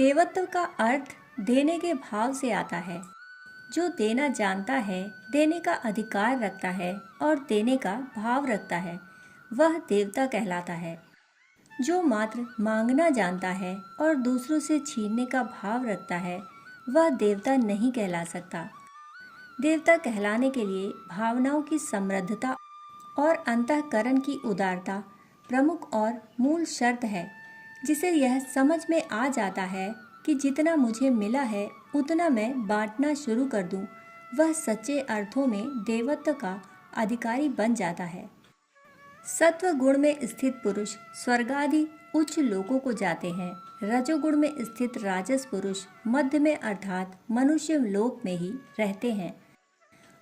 देवत्व का अर्थ देने के भाव से आता है। जो देना जानता है, देने का अधिकार रखता है और देने का भाव रखता है, वह देवता कहलाता है। जो मात्र मांगना जानता है और दूसरों से छीनने का भाव रखता है, वह देवता नहीं कहला सकता। देवता कहलाने के लिए भावनाओं की समृद्धता और अंतःकरण की उदारता प्रमुख और मूल शर्त है, जिसे यह समझ में आ जाता है कि जितना मुझे मिला है उतना मैं बांटना शुरू कर दूं, वह सच्चे अर्थों में देवत्व का अधिकारी बन जाता है। सत्व गुण में स्थित पुरुष स्वर्ग आदि उच्च लोकों को जाते हैं। रजोगुण में स्थित राजस पुरुष मध्य में अर्थात मनुष्य लोक में ही रहते हैं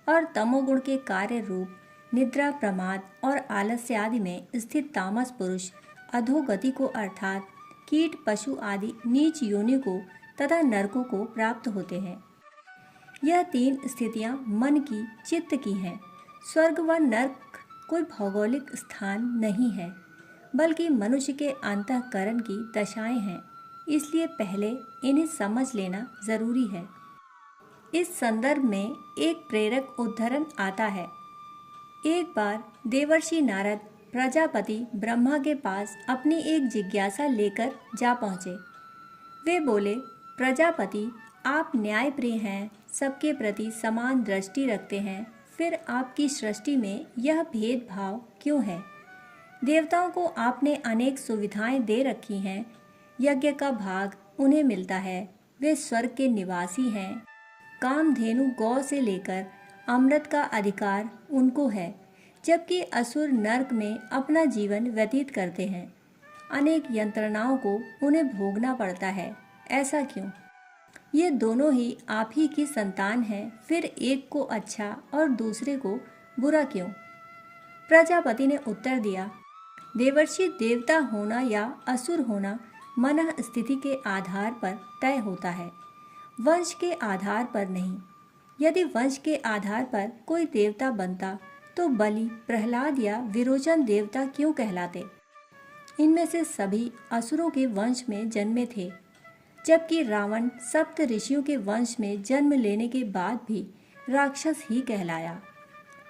और तमोगुण के कार्य रूप निद्रा, प्रमाद और आलस्य आदि में स्थित तामस पुरुष अधोगति को अर्थात कीट, पशु आदि नीच योनि को तथा नरकों को प्राप्त होते हैं। यह तीन स्थितियां मन की, चित्त की हैं। स्वर्ग व नरक कोई भौगोलिक स्थान नहीं है, बल्कि मनुष्य के अंतःकरण की दशाएं हैं। इसलिए पहले इन्हें समझ लेना जरूरी है। इस संदर्भ में एक प्रेरक उद्धरण आता है। एक बार देवर्षि नारद प्रजापति ब्रह्मा के पास अपनी एक जिज्ञासा लेकर जा पहुँचे। वे बोले, प्रजापति, आप न्यायप्रिय हैं, सबके प्रति समान दृष्टि रखते हैं, फिर आपकी सृष्टि में यह भेदभाव क्यों है? देवताओं को आपने अनेक सुविधाएं दे रखी हैं। यज्ञ का भाग उन्हें मिलता है, वे स्वर्ग के निवासी हैं। कामधेनु गौ से लेकर अमृत का अधिकार उनको है, जबकि असुर नरक में अपना जीवन व्यतीत करते हैं। अनेक यंत्रणाओं को उन्हें भोगना पड़ता है। ऐसा क्यों? ये दोनों ही आप ही की संतान हैं, फिर एक को अच्छा और दूसरे को बुरा क्यों? प्रजापति ने उत्तर दिया, देवर्षि, देवता होना या असुर होना मन स्थिति के आधार पर तय होता है, वंश के आधार पर नहीं। यदि वंश के आधार पर कोई देवता बनता तो बलि, प्रहलाद या विरोचन देवता क्यों कहलाते? इनमें से सभी असुरों के वंश में जन्मे थे, जबकि रावण सप्त ऋषियों के वंश में जन्म लेने के बाद भी राक्षस ही कहलाया।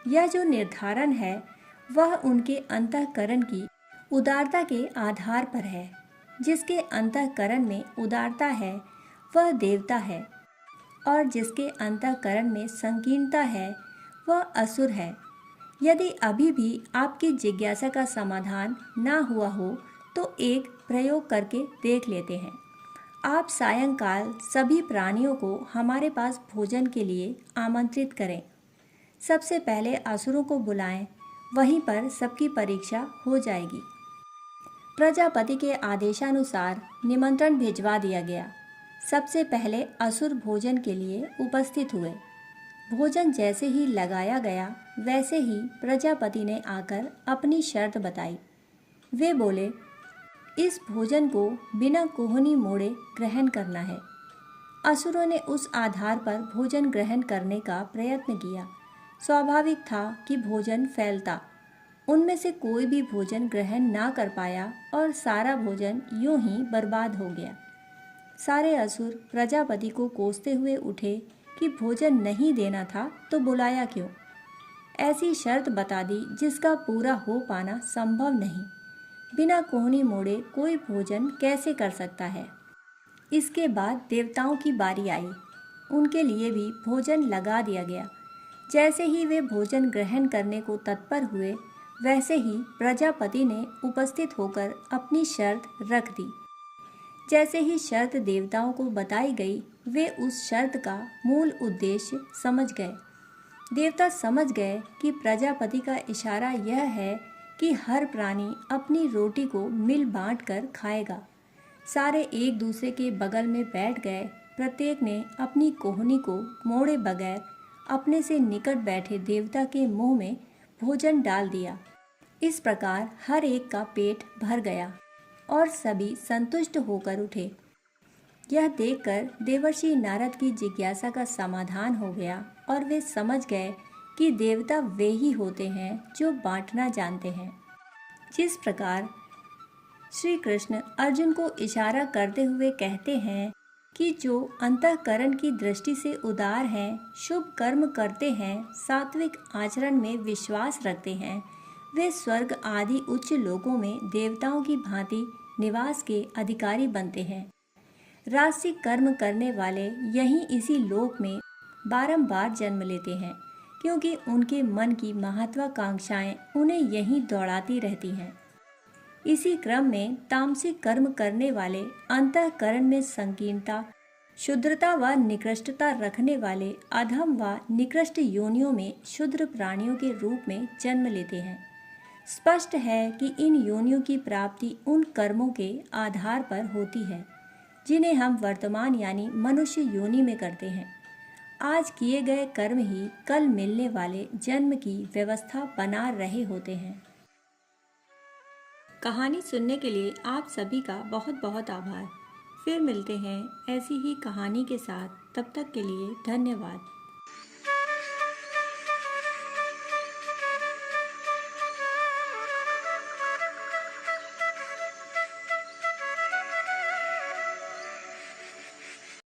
यह जो निर्धारण है वह उनके अंतःकरण की उदारता के आधार पर है। जिसके अंतःकरण में उदारता है वह देवता है और जिसके अंतःकरण में संकीर्णता है वह असुर है। यदि अभी भी आपकी जिज्ञासा का समाधान ना हुआ हो तो एक प्रयोग करके देख लेते हैं। आप सायंकाल सभी प्राणियों को हमारे पास भोजन के लिए आमंत्रित करें। सबसे पहले असुरों को बुलाएं, वहीं पर सबकी परीक्षा हो जाएगी। प्रजापति के आदेशानुसार निमंत्रण भिजवा दिया गया। सबसे पहले असुर भोजन के लिए उपस्थित हुए। भोजन जैसे ही लगाया गया वैसे ही प्रजापति ने आकर अपनी शर्त बताई। वे बोले, इस भोजन को बिना कोहनी मोड़े ग्रहण करना है। असुरों ने उस आधार पर भोजन ग्रहण करने का प्रयत्न किया। स्वाभाविक था कि भोजन फैलता। उनमें से कोई भी भोजन ग्रहण ना कर पाया और सारा भोजन यूं ही बर्बाद हो गया। सारे असुर प्रजापति को कोसते हुए उठे कि भोजन नहीं देना था तो बुलाया क्यों? ऐसी शर्त बता दी जिसका पूरा हो पाना संभव नहीं। बिना कोहनी मोड़े कोई भोजन कैसे कर सकता है? इसके बाद देवताओं की बारी आई। उनके लिए भी भोजन लगा दिया गया। जैसे ही वे भोजन ग्रहण करने को तत्पर हुए वैसे ही प्रजापति ने उपस्थित होकर अपनी शर्त रख दी। जैसे ही शर्त देवताओं को बताई गई वे उस शर्त का मूल उद्देश्य समझ गए। देवता समझ गए कि प्रजापति का इशारा यह है कि हर प्राणी अपनी रोटी को मिल बांट कर खाएगा। सारे एक दूसरे के बगल में बैठ गए। प्रत्येक ने अपनी कोहनी को मोड़े बगैर अपने से निकट बैठे देवता के मुंह में भोजन डाल दिया। इस प्रकार हर एक का पेट भर गया और सभी संतुष्ट होकर उठे। यह देखकर देवर्षि नारद की जिज्ञासा का समाधान हो गया और वे समझ गए कि देवता वे ही होते हैं जो बांटना जानते हैं। जिस प्रकार श्री कृष्ण अर्जुन को इशारा करते हुए कहते हैं कि जो अंतःकरण की दृष्टि से उदार हैं, शुभ कर्म करते हैं, सात्विक आचरण में विश्वास रखते हैं, वे स्वर्ग आदि उच्च लोकों में देवताओं की भांति निवास के अधिकारी बनते हैं। राजसिक कर्म करने वाले यहीं इसी लोक में बारंबार जन्म लेते हैं, क्योंकि उनके मन की महत्वाकांक्षाएं उन्हें यहीं दौड़ाती रहती हैं। इसी क्रम में तामसिक कर्म करने वाले अंतःकरण में संकीर्णता, शुद्रता व निकृष्टता रखने वाले अधम व निकृष्ट योनियों में क्षुद्र प्राणियों के रूप में जन्म लेते हैं। स्पष्ट है कि इन योनियों की प्राप्ति उन कर्मों के आधार पर होती है जिन्हें हम वर्तमान यानी मनुष्य योनि में करते हैं। आज किए गए कर्म ही कल मिलने वाले जन्म की व्यवस्था बना रहे होते हैं। कहानी सुनने के लिए आप सभी का बहुत बहुत आभार। फिर मिलते हैं ऐसी ही कहानी के साथ। तब तक के लिए धन्यवाद।